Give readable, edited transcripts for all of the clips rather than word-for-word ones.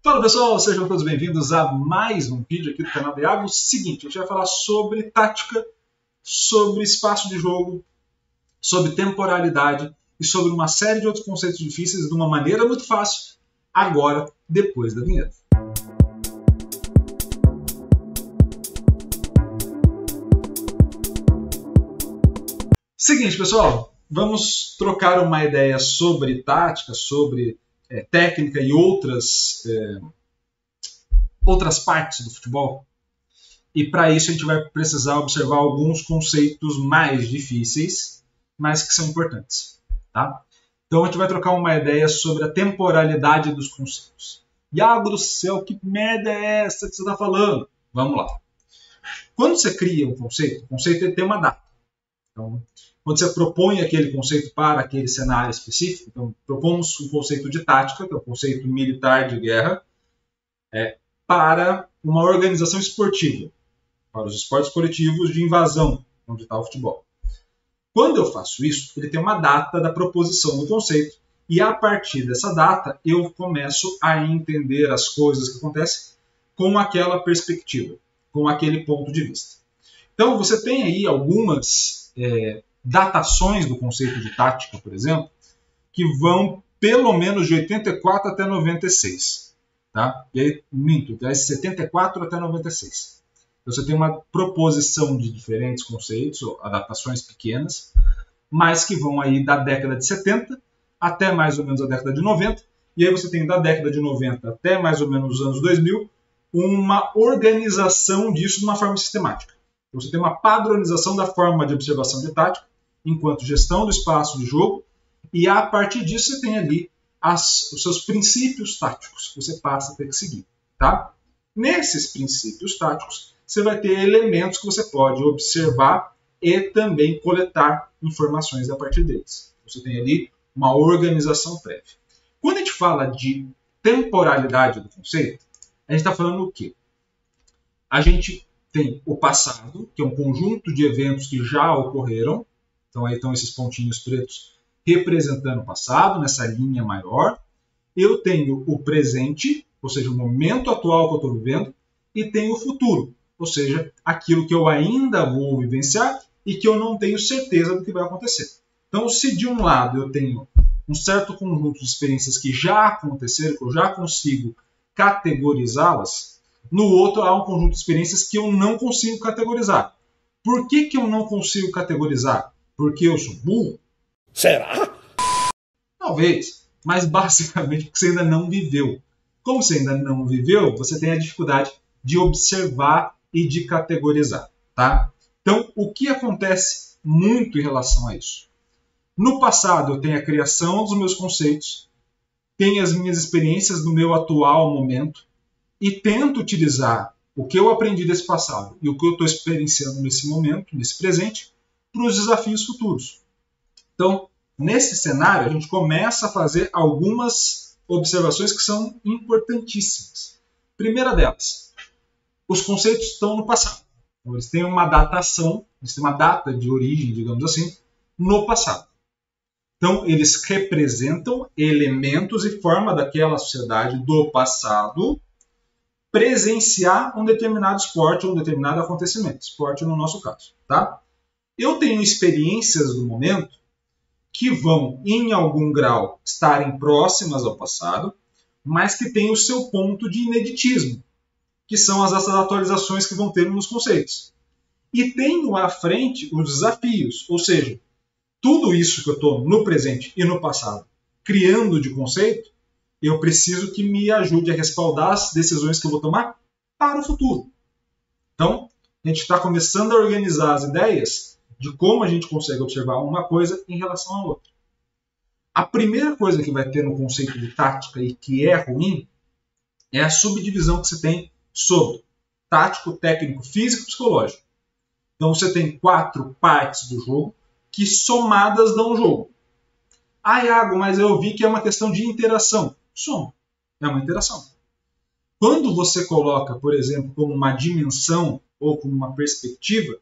Fala pessoal, sejam todos bem-vindos a mais um vídeo aqui do canal do Iago. Seguinte, a gente vai falar sobre tática, sobre espaço de jogo, sobre temporalidade e sobre uma série de outros conceitos difíceis de uma maneira muito fácil, agora, depois da vinheta. Seguinte pessoal, vamos trocar uma ideia sobre tática, sobre técnica e outras partes do futebol. E para isso a gente vai precisar observar alguns conceitos mais difíceis, mas que são importantes. Tá? Então a gente vai trocar uma ideia sobre a temporalidade dos conceitos. Iago do céu, que merda é essa que você está falando? Vamos lá. Quando você cria um conceito, o conceito tem uma data. Então, quando você propõe aquele conceito para aquele cenário específico, então propomos um conceito de tática, que é o conceito militar de guerra, para uma organização esportiva, para os esportes coletivos de invasão, onde está o futebol. Quando eu faço isso, ele tem uma data da proposição do conceito, e a partir dessa data eu começo a entender as coisas que acontecem com aquela perspectiva, com aquele ponto de vista. Então você tem aí algumas datações do conceito de tática, por exemplo, que vão pelo menos de 84 até 96. Tá? E aí, minto, de 74 até 96. Então, você tem uma proposição de diferentes conceitos, ou adaptações pequenas, mas que vão aí da década de 70 até mais ou menos a década de 90. E aí você tem da década de 90 até mais ou menos os anos 2000, uma organização disso de uma forma sistemática. Então, você tem uma padronização da forma de observação de tática, enquanto gestão do espaço de jogo, e a partir disso você tem ali os seus princípios táticos que você passa a ter que seguir. Tá? Nesses princípios táticos, você vai ter elementos que você pode observar e também coletar informações a partir deles. Você tem ali uma organização prévia. Quando a gente fala de temporalidade do conceito, a gente está falando o quê? A gente tem o passado, que é um conjunto de eventos que já ocorreram. Então aí estão esses pontinhos pretos representando o passado, nessa linha maior. Eu tenho o presente, ou seja, o momento atual que eu estou vivendo, e tenho o futuro, ou seja, aquilo que eu ainda vou vivenciar e que eu não tenho certeza do que vai acontecer. Então, se de um lado eu tenho um certo conjunto de experiências que já aconteceram, que eu já consigo categorizá-las, no outro há um conjunto de experiências que eu não consigo categorizar. Por que eu não consigo categorizar? Porque eu sou burro? Será? Talvez, mas basicamente porque você ainda não viveu. Como você ainda não viveu, você tem a dificuldade de observar e de categorizar. Tá? Então, o que acontece muito em relação a isso? No passado, eu tenho a criação dos meus conceitos, tenho as minhas experiências no meu atual momento e tento utilizar o que eu aprendi desse passado e o que eu estou experienciando nesse momento, nesse presente, para os desafios futuros. Então, nesse cenário, a gente começa a fazer algumas observações que são importantíssimas. Primeira delas, os conceitos estão no passado. Então, eles têm uma datação, eles têm uma data de origem, digamos assim, no passado. Então, eles representam elementos e forma daquela sociedade do passado presenciar um determinado esporte ou um determinado acontecimento. Esporte no nosso caso. Tá? Eu tenho experiências do momento que vão, em algum grau, estarem próximas ao passado, mas que têm o seu ponto de ineditismo, que são essas atualizações que vão ter nos conceitos. E tenho à frente os desafios, ou seja, tudo isso que eu estou no presente e no passado criando de conceito, eu preciso que me ajude a respaldar as decisões que eu vou tomar para o futuro. Então, a gente está começando a organizar as ideias de como a gente consegue observar uma coisa em relação à outra. A primeira coisa que vai ter no conceito de tática e que é ruim é a subdivisão que você tem sobre tático, técnico, físico e psicológico. Então você tem 4 partes do jogo que somadas dão o jogo. Ah, Iago, mas eu vi que é uma questão de interação. Soma. É uma interação. Quando você coloca, por exemplo, como uma dimensão ou como uma perspectiva,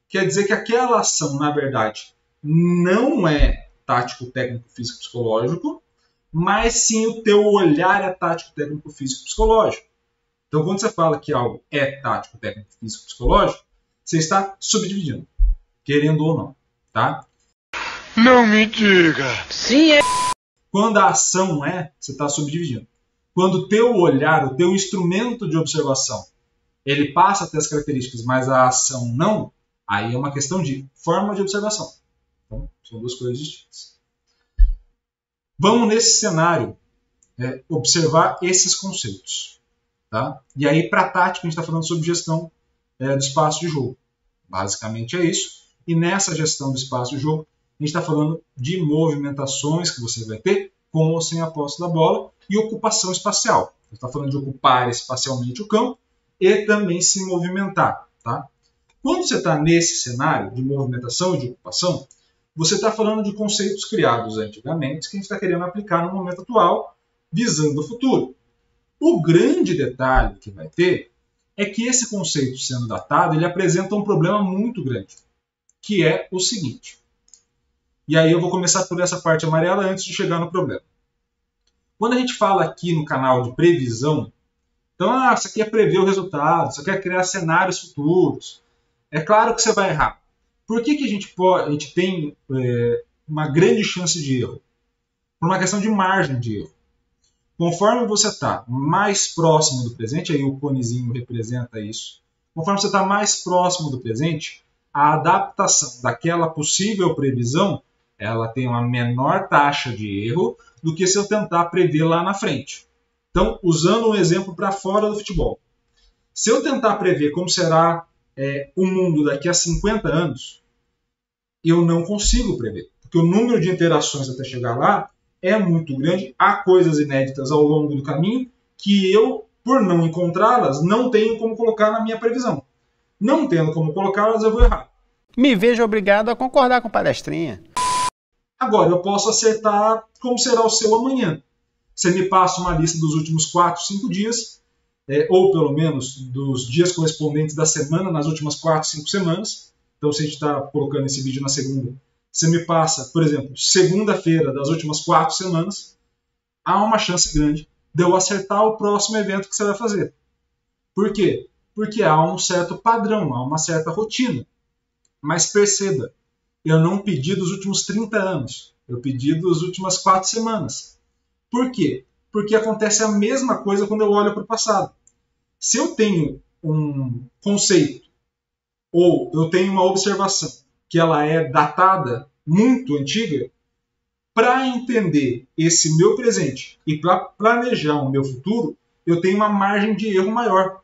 quer dizer que aquela ação, na verdade, não é tático, técnico, físico, psicológico, mas sim o teu olhar é tático, técnico, físico, psicológico. Então, quando você fala que algo é tático, técnico, físico, psicológico, você está subdividindo, querendo ou não, tá? Não me diga. Sim, é. Quando a ação você está subdividindo. Quando o teu olhar, o teu instrumento de observação, ele passa a ter as características, mas a ação não, aí é uma questão de forma de observação. Então, são duas coisas distintas. Vamos nesse cenário observar esses conceitos. Tá? E aí, para a tática, a gente está falando sobre gestão do espaço de jogo. Basicamente é isso. E nessa gestão do espaço de jogo, a gente está falando de movimentações que você vai ter com ou sem a posse da bola e ocupação espacial. A gente está falando de ocupar espacialmente o campo e também se movimentar. Tá? Quando você está nesse cenário de movimentação e de ocupação, você está falando de conceitos criados antigamente que a gente está querendo aplicar no momento atual, visando o futuro. O grande detalhe que vai ter é que esse conceito sendo datado, ele apresenta um problema muito grande, que é o seguinte. E aí eu vou começar por essa parte amarela antes de chegar no problema. Quando a gente fala aqui no canal de previsão, então, isso aqui é prever o resultado, isso aqui é criar cenários futuros. É claro que você vai errar. Por que a gente tem uma grande chance de erro? Por uma questão de margem de erro. Conforme você está mais próximo do presente, aí o conezinho representa isso, conforme você está mais próximo do presente, a adaptação daquela possível previsão, ela tem uma menor taxa de erro do que se eu tentar prever lá na frente. Então, usando um exemplo para fora do futebol. Se eu tentar prever como será o mundo daqui a 50 anos, eu não consigo prever, porque o número de interações até chegar lá é muito grande, há coisas inéditas ao longo do caminho que eu, por não encontrá-las, não tenho como colocar na minha previsão. Não tendo como colocá-las, eu vou errar. Me vejo obrigado a concordar com o palestrinha. Agora, eu posso acertar como será o seu amanhã. Você me passa uma lista dos últimos 4, 5 dias, ou pelo menos dos dias correspondentes da semana, nas últimas 4, 5 semanas. Então, se a gente está colocando esse vídeo na segunda, você me passa, por exemplo, segunda-feira das últimas 4 semanas, há uma chance grande de eu acertar o próximo evento que você vai fazer. Por quê? Porque há um certo padrão, há uma certa rotina. Mas perceba, eu não pedi dos últimos 30 anos, eu pedi das últimas 4 semanas. Por quê? Porque acontece a mesma coisa quando eu olho para o passado. Se eu tenho um conceito ou eu tenho uma observação que ela é datada, muito antiga, para entender esse meu presente e para planejar o meu futuro, eu tenho uma margem de erro maior,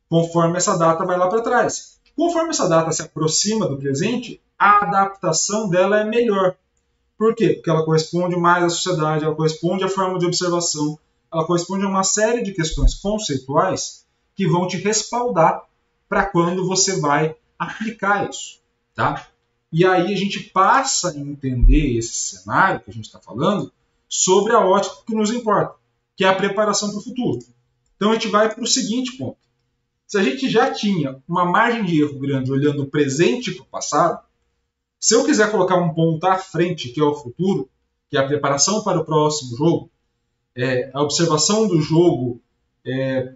conforme essa data vai lá para trás. Conforme essa data se aproxima do presente, a adaptação dela é melhor. Por quê? Porque ela corresponde mais à sociedade, ela corresponde à forma de observação, ela corresponde a uma série de questões conceituais que vão te respaldar para quando você vai aplicar isso. Tá? E aí a gente passa a entender esse cenário que a gente está falando sobre a ótica que nos importa, que é a preparação para o futuro. Então a gente vai para o seguinte ponto. Se a gente já tinha uma margem de erro grande olhando o presente para o passado, se eu quiser colocar um ponto à frente, que é o futuro, que é a preparação para o próximo jogo, a observação do jogo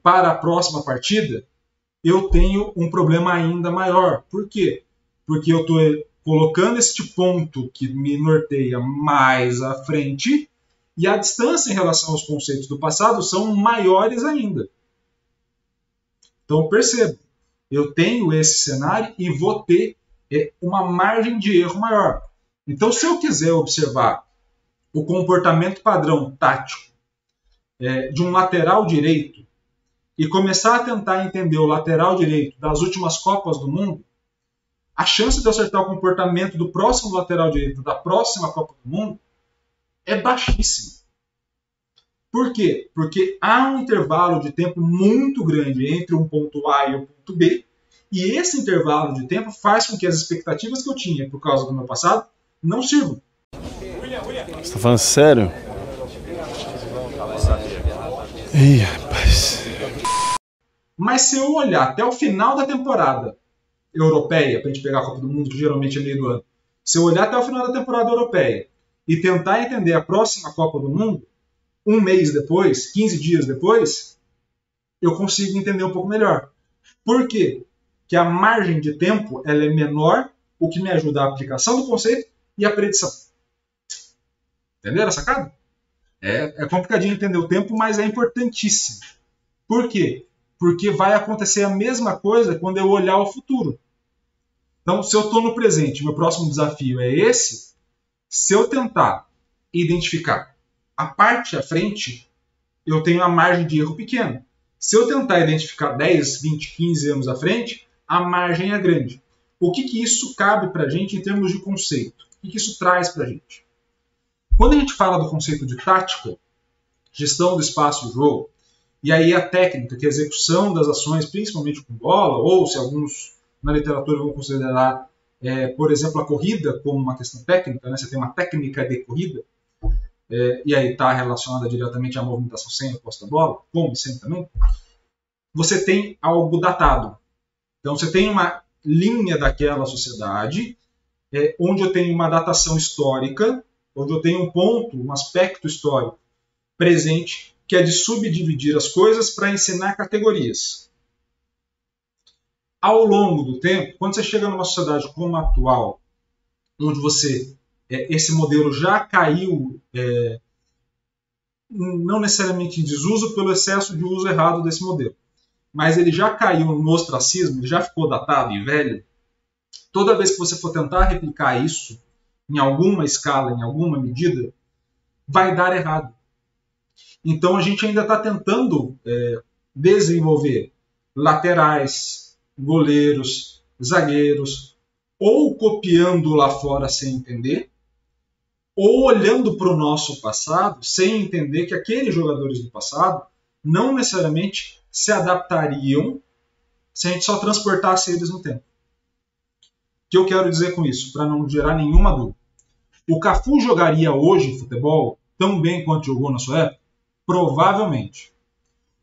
para a próxima partida, eu tenho um problema ainda maior. Por quê? Porque eu estou colocando este ponto que me norteia mais à frente e a distância em relação aos conceitos do passado são maiores ainda. Então perceba, eu tenho esse cenário e vou ter uma margem de erro maior. Então se eu quiser observar o comportamento padrão tático de um lateral direito e começar a tentar entender o lateral direito das últimas Copas do Mundo, a chance de eu acertar o comportamento do próximo lateral direito da próxima Copa do Mundo é baixíssima. Por quê? Porque há um intervalo de tempo muito grande entre um ponto A e o ponto B, e esse intervalo de tempo faz com que as expectativas que eu tinha por causa do meu passado não sirvam. Você está falando sério? Ih, rapaz. Mas se eu olhar até o final da temporada europeia, para a gente pegar a Copa do Mundo, que geralmente é meio do ano, se eu olhar até o final da temporada europeia e tentar entender a próxima Copa do Mundo, um mês depois, 15 dias depois, eu consigo entender um pouco melhor. Por quê? Porque a margem de tempo ela é menor, o que me ajuda a aplicação do conceito e a predição. Entenderam a sacada? É complicadinho entender o tempo, mas é importantíssimo. Por quê? Porque vai acontecer a mesma coisa quando eu olhar o futuro. Então, se eu estou no presente, meu próximo desafio é esse, se eu tentar identificar a parte à frente, eu tenho uma margem de erro pequena. Se eu tentar identificar 10, 20, 15 anos à frente, a margem é grande. O que isso cabe para a gente em termos de conceito? O que isso traz para a gente? Quando a gente fala do conceito de tática, gestão do espaço do jogo, e aí a técnica, que é a execução das ações, principalmente com bola, ou se alguns na literatura vão considerar, por exemplo, a corrida como uma questão técnica, né? Você tem uma técnica de corrida, e aí está relacionada diretamente à movimentação sem a posse da bola, como e sem também, você tem algo datado. Então você tem uma linha daquela sociedade, onde eu tenho uma datação histórica, onde eu tenho um ponto, um aspecto histórico presente, que é de subdividir as coisas para ensinar categorias. Ao longo do tempo, quando você chega numa sociedade como a atual, onde esse modelo já caiu, não necessariamente em desuso pelo excesso de uso errado desse modelo, mas ele já caiu no ostracismo, ele já ficou datado e velho, toda vez que você for tentar replicar isso em alguma escala, em alguma medida, vai dar errado. Então a gente ainda está tentando desenvolver laterais, goleiros, zagueiros, ou copiando lá fora sem entender, ou olhando para o nosso passado sem entender que aqueles jogadores do passado não necessariamente se adaptariam se a gente só transportasse eles no tempo. O que eu quero dizer com isso? Para não gerar nenhuma dúvida. O Cafu jogaria hoje futebol tão bem quanto jogou na sua época? Provavelmente.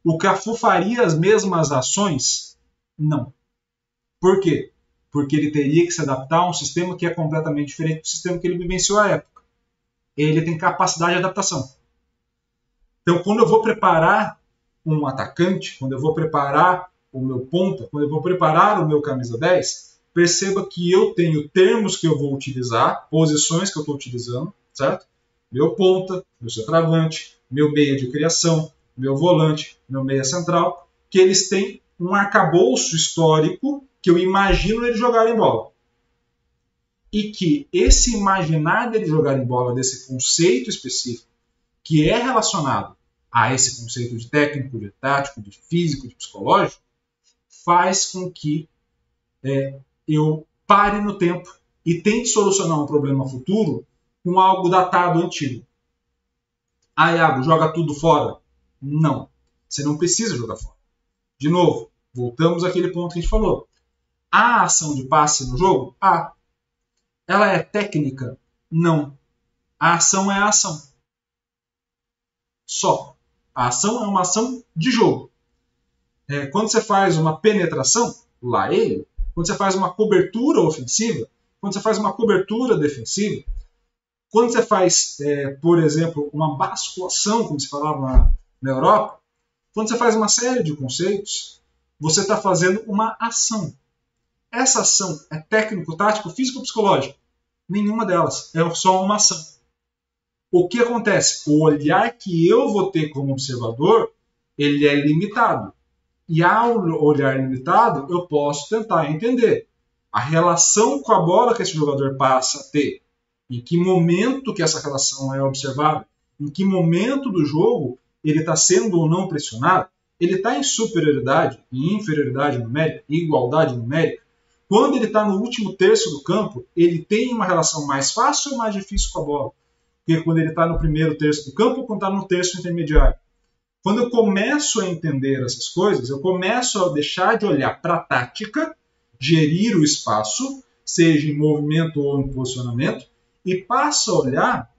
O Cafu faria as mesmas ações? Não. Por quê? Porque ele teria que se adaptar a um sistema que é completamente diferente do sistema que ele vivenciou à época. Ele tem capacidade de adaptação. Então, quando eu vou preparar um atacante, quando eu vou preparar o meu ponta, quando eu vou preparar o meu camisa 10, perceba que eu tenho termos que eu vou utilizar, posições que eu estou utilizando, certo? Meu ponta, meu centroavante, meu meia de criação, meu volante, meu meia central, que eles têm um arcabouço histórico que eu imagino eles jogarem bola. E que esse imaginar dele jogar em bola, desse conceito específico, que é relacionado a esse conceito de técnico, de tático, de físico, de psicológico, faz com que eu pare no tempo e tente solucionar um problema futuro com algo datado antigo. Ah, Iago, joga tudo fora? Não. Você não precisa jogar fora. De novo, voltamos àquele ponto que a gente falou. Há ação de passe no jogo? Há. Ela é técnica? Não. A ação é a ação. Só. A ação é uma ação de jogo. Quando você faz uma penetração, lá ele. Quando você faz uma cobertura ofensiva, quando você faz uma cobertura defensiva, quando você faz, por exemplo, uma basculação, como se falava na Europa, quando você faz uma série de conceitos, você está fazendo uma ação. Essa ação é técnico, tático, físico ou psicológico? Nenhuma delas. É só uma ação. O que acontece? O olhar que eu vou ter como observador, ele é limitado. E ao olhar limitado, eu posso tentar entender a relação com a bola que esse jogador passa a ter. Em que momento que essa relação é observada? Em que momento do jogo ele está sendo ou não pressionado? Ele está em superioridade, em inferioridade numérica, em igualdade numérica? Quando ele está no último terço do campo, ele tem uma relação mais fácil ou mais difícil com a bola? Porque quando ele está no primeiro terço do campo ou quando está no terço intermediário? Quando eu começo a entender essas coisas, eu começo a deixar de olhar para a tática, gerir o espaço, seja em movimento ou em posicionamento, e passo a olhar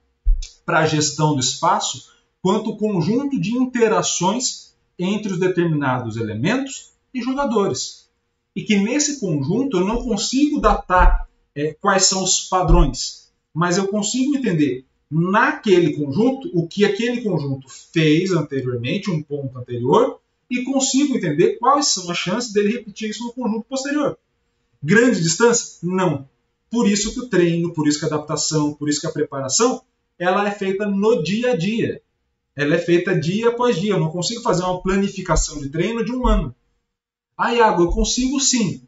para a gestão do espaço quanto conjunto de interações entre os determinados elementos e jogadores. E que nesse conjunto eu não consigo datar quais são os padrões, mas eu consigo entender naquele conjunto o que aquele conjunto fez anteriormente, um ponto anterior, e consigo entender quais são as chances dele repetir isso no conjunto posterior. Grande distância? Não. Por isso que o treino, por isso que a adaptação, por isso que a preparação, ela é feita no dia a dia. Ela é feita dia após dia. Eu não consigo fazer uma planificação de treino de um ano. Ah, Iago, eu consigo sim.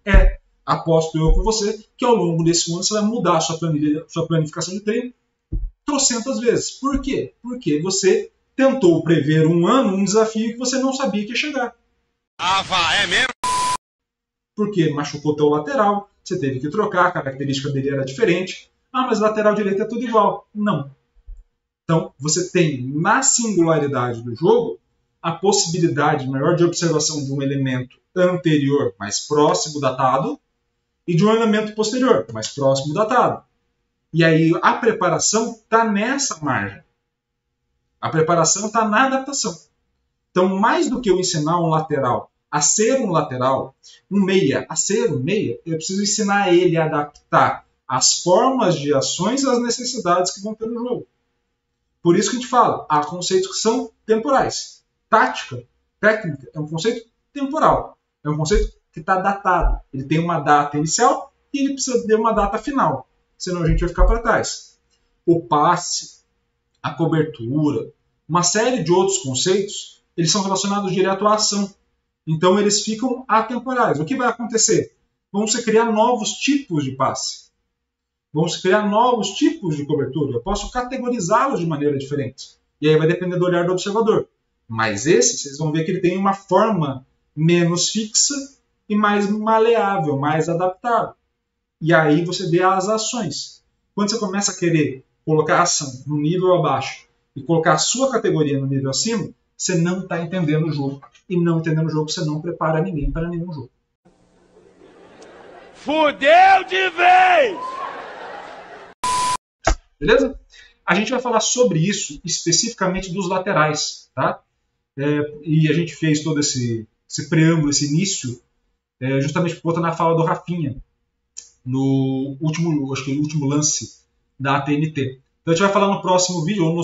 Aposto eu com você que ao longo desse ano você vai mudar a sua planificação de treino trocentas vezes. Por quê? Porque você tentou prever um ano, um desafio que você não sabia que ia chegar. É mesmo? Porque machucou teu lateral, você teve que trocar, a característica dele era diferente. Ah, mas lateral direito é tudo igual. Não. Então, você tem na singularidade do jogo a possibilidade maior de observação de um elemento anterior mais próximo datado e de um elemento posterior mais próximo datado. E aí a preparação está nessa margem. A preparação está na adaptação. Então, mais do que eu ensinar um lateral a ser um lateral, um meia a ser um meia, eu preciso ensinar ele a adaptar as formas de ações às necessidades que vão ter no jogo. Por isso que a gente fala, há conceitos que são temporais. Tática, técnica, é um conceito temporal. É um conceito que está datado. Ele tem uma data inicial e ele precisa ter uma data final. Senão a gente vai ficar para trás. O passe, a cobertura, uma série de outros conceitos, eles são relacionados direto à ação. Então eles ficam atemporais. O que vai acontecer? Vão se criar novos tipos de passe. Vão se criar novos tipos de cobertura. Eu posso categorizá-los de maneira diferente. E aí vai depender do olhar do observador. Mas esse, vocês vão ver que ele tem uma forma menos fixa e mais maleável, mais adaptável. E aí você vê as ações. Quando você começa a querer colocar a ação no nível abaixo e colocar a sua categoria no nível acima, você não está entendendo o jogo. E não entendendo o jogo, você não prepara ninguém para nenhum jogo. Fudeu de vez! Beleza? A gente vai falar sobre isso, especificamente dos laterais. Tá? E a gente fez todo esse preâmbulo, esse início, justamente por conta da fala do Rafinha, no último lance da AT&T. Então a gente vai falar no próximo vídeo, ou um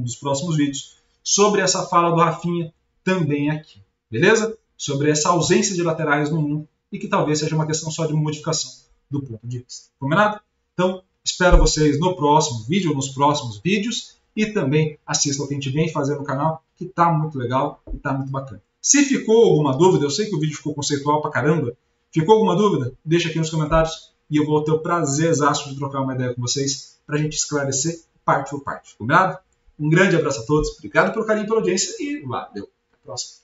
dos próximos vídeos, sobre essa fala do Rafinha também aqui. Beleza? Sobre essa ausência de laterais no mundo e que talvez seja uma questão só de modificação do ponto de vista. Combinado? Então, espero vocês no próximo vídeo ou nos próximos vídeos e também assistam o que a gente vem fazendo no canal, que está muito legal e está muito bacana. Se ficou alguma dúvida, eu sei que o vídeo ficou conceitual pra caramba, ficou alguma dúvida? Deixa aqui nos comentários e eu vou ter o prazerzaço de trocar uma ideia com vocês para a gente esclarecer parte por parte. Combinado? Um grande abraço a todos, obrigado pelo carinho e pela audiência e valeu. Até a próxima.